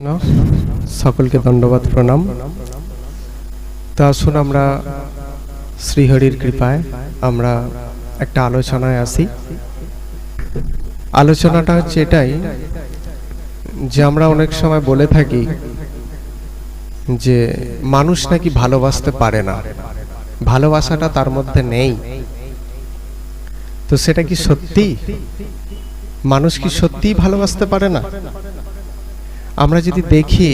সকলকে ধন্যবাদ প্রণাম। তো আসুন আমরা শ্রীহরির কৃপায় আমরা একটা আলোচনায় আসি। আলোচনাটা হচ্ছে এটাই যে আমরা অনেক সময় বলে থাকি যে মানুষ নাকি ভালোবাসতে পারে না, ভালোবাসাটা তার মধ্যে নেই। তো সেটা কি সত্যি? মানুষ কি সত্যিই ভালোবাসতে পারে না? আমরা যদি দেখি,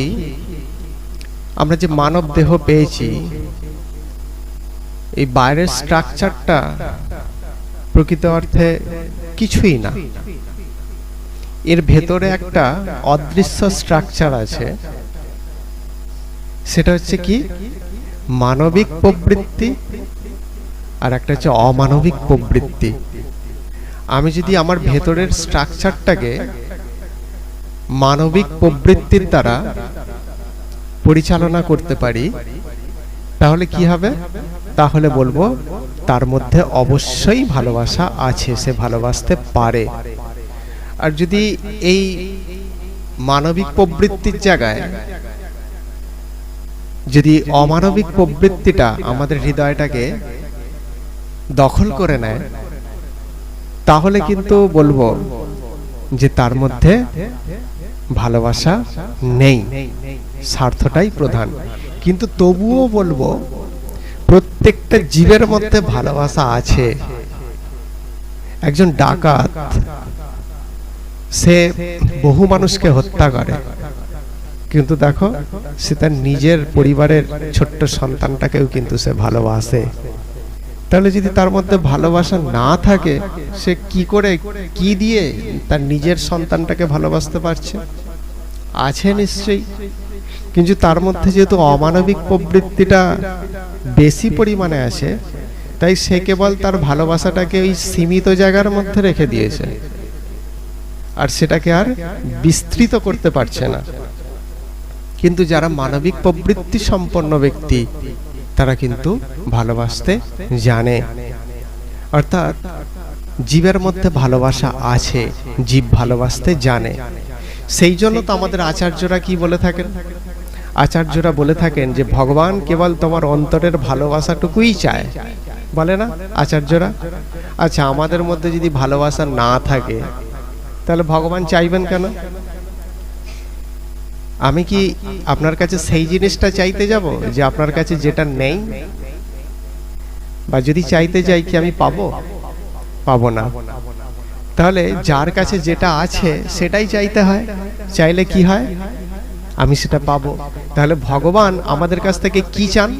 আমরা যে মানব দেহ পেয়েছি, এই বাইরের স্ট্রাকচারটা প্রকৃত অর্থে কিছুই না। এর ভেতরে একটা অদৃশ্য স্ট্রাকচার আছে, সেটা হচ্ছে কি মানবিক প্রবৃত্তি, আর একটা হচ্ছে অমানবিক প্রবৃত্তি। আমি যদি আমার ভেতরের স্ট্রাকচারটাকে মানবিক প্রবৃত্তির দ্বারা পরিচালনা করতে পারি, তাহলে কি হবে? তাহলে বলবো তার মধ্যে অবশ্যই ভালোবাসা আছে, সে ভালোবাসতে পারে। আর যদি এই মানবিক প্রবৃত্তির জায়গায় যদি অমানবিক প্রবৃত্তিটা আমাদের হৃদয়টাকে দখল করে নেয়, তাহলে কিন্তু বলবো যে তার মধ্যে ভালোবাসা নেই, স্বার্থটাই প্রধান। কিন্তু তবুও বলবো প্রত্যেকটা জীবের মধ্যে ভালোবাসা আছে। একজন ডাকাত, সে বহু মানুষকে হত্যা করে, কিন্তু দেখো সে তার নিজের পরিবারের ছোট্ট সন্তানটাকেও কিন্তু সে ভালোবাসে। তাহলে যদি তার মধ্যে ভালোবাসা না থাকে, সে কি করে, কি দিয়ে তার নিজের সন্তানটাকে ভালোবাসতে পারছে? আছে নিশ্চয়ই। কিন্তু তার মধ্যে যেহেতু অমানবিক প্রবৃত্তিটা বেশি পরিমাণে আছে, তাই সে কেবল তার ভালোবাসাটাকে ওই সীমিত জায়গার মধ্যে রেখে দিয়েছে, আর সেটাকে আর বিস্তৃত করতে পারছে না। কিন্তু যারা মানবিক প্রবৃত্তি সম্পন্ন ব্যক্তি, তারা কিন্তু ভালোবাসতে জানে। অর্থাৎ জীবের মধ্যে ভালোবাসা আছে, জীব ভালোবাসতে জানে। সেই জন্য তো আমাদের আচার্যরা কি বলে থাকেন? আচার্যরা বলে থাকেন যে ভগবান কেবল তোমার অন্তরের ভালোবাসাটুকুই চায়, বলে না আচার্যরা? আচ্ছা, আমাদের মধ্যে যদি ভালোবাসা না থাকে, তাহলে ভগবান চাইবেন কেন? আমি কি আপনার কাছে সেই জিনিসটা চাইতে যাব যে আপনার কাছে যেটা নেই? বা যদি চাইতে যাই, কি আমি পাবো? পাবো না। তাহলে যার কাছে যেটা আছে সেটাই চাইতে হয়। চাইলে কি হয়? আমি সেটা পাবো। তাহলে ভগবান আমাদের কাছ থেকে কি চান?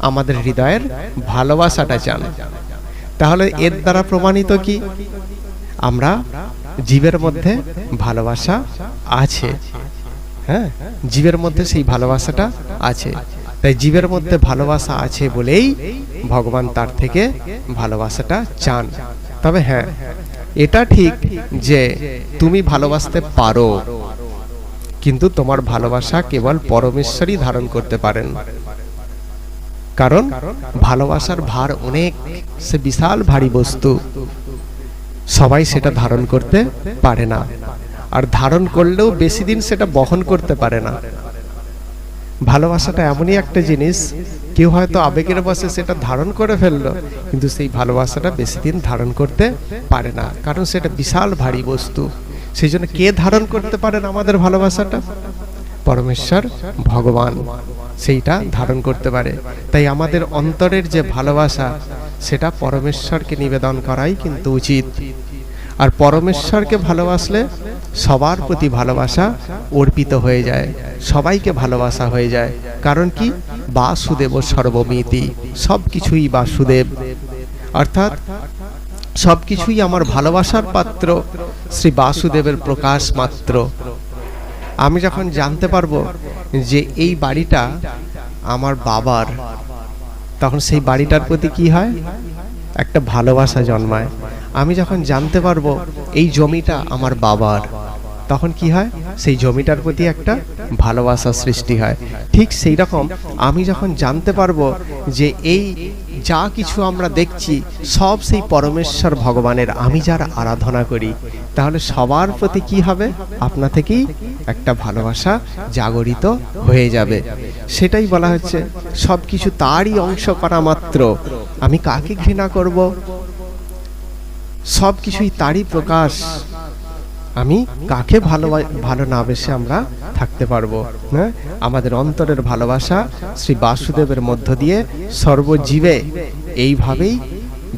আমাদের হৃদয়ের ভালোবাসাটা চান। তাহলে এর দ্বারা প্রমাণিত কি? আমরা জীবের মধ্যে ভালোবাসা আছে। হ্যাঁ, জীবের মধ্যে সেই ভালোবাসাটা আছে। তাই জীবের মধ্যে ভালোবাসা আছে বলেই ভগবান তার থেকে ভালোবাসাটা চান। তবে হ্যাঁ, এটা ঠিক যে তুমি ভালোবাসতে পারো, কিন্তু তোমার ভালোবাসা কেবল পরমেশ্বরই ধারণ করতে পারেন। কারণ ভালোবাসার ভার অনেক, সে বিশাল ভারী বস্তু, সবাই সেটা ধারণ করতে পারে না। আর ধারণ করলেও বেশি দিন সেটা বহন করতে পারে না। ভালোবাসাটা এমনই একটা জিনিস, কেউ হয়তো আবেগের বশে সেটা ধারণ করে ফেললো, কিন্তু সেই ভালোবাসাটা বেশি দিন ধারণ করতে পারে না, কারণ সেটা বিশাল ভারী বস্তু। সেই জন্য কে ধারণ করতে পারেন আমাদের ভালোবাসাটা? পরমেশ্বর ভগবান সেইটা ধারণ করতে পারে। তাই আমাদের অন্তরের যে ভালোবাসা, সেটা পরমেশ্বরকে নিবেদন করাই কিন্তু উচিত। আর পরমেশ্বরকে ভালোবাসলে সবার প্রতি ভালোবাসা অর্পিত হয়ে যায়, সবাইকে ভালোবাসা হয়ে যায়। কারণ কি? বাসুদেব সর্বমিতি, সবকিছুই বাসুদেব। অর্থাৎ সবকিছুই আমার ভালোবাসার পাত্র, শ্রী বাসুদেবের প্রকাশ মাত্র। আমি যখন জানতে পারবো যে এই বাড়িটা আমার বাবার, তখন সেই বাড়িটার প্রতি কি হয়? একটা ভালোবাসা জন্মায়। আমি যখন জানতে পারবো এই জমিটা আমার বাবার, তখন কি হয়? সেই জমিটার প্রতি একটা ভালোবাসা সৃষ্টি হয়। ঠিক সেই রকম আমি যখন জানতে পারবো যে এই যা কিছু আমরা দেখছি সব সেই পরমেশ্বর ভগবানের, আমি যার আরাধনা করি, তাহলে সবার প্রতি কি হবে? আপনা থেকেই একটা ভালোবাসা জাগরিত হয়ে যাবে। সেটাই বলা হচ্ছে, সব কিছু তারই অংশ করা মাত্র আমি কাকে ঘৃণা করব? সব কিছুই তারই প্রকাশ, আমি কাকে ভালো না বেসে আমরা থাকতে পারবো? হ্যাঁ, আমাদের অন্তরের ভালোবাসা শ্রী বাসুদেবের মধ্য দিয়ে সর্বজীবে এইভাবেই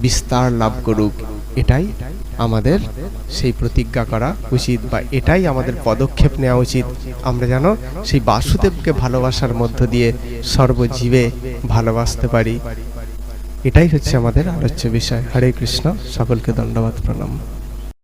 বিস্তার লাভ করুক, এটাই আমাদের সেই প্রতিজ্ঞা করা উচিত, বা এটাই আমাদের পদক্ষেপ নেওয়া উচিত। আমরা যেন সেই বাসুদেবকে ভালোবাসার মধ্য দিয়ে সর্বজীবে ভালোবাসতে পারি। এটাই হচ্ছে আমাদের আলোচ্য বিষয়। হরে কৃষ্ণ, সকলকে দণ্ডবাদ প্রণাম।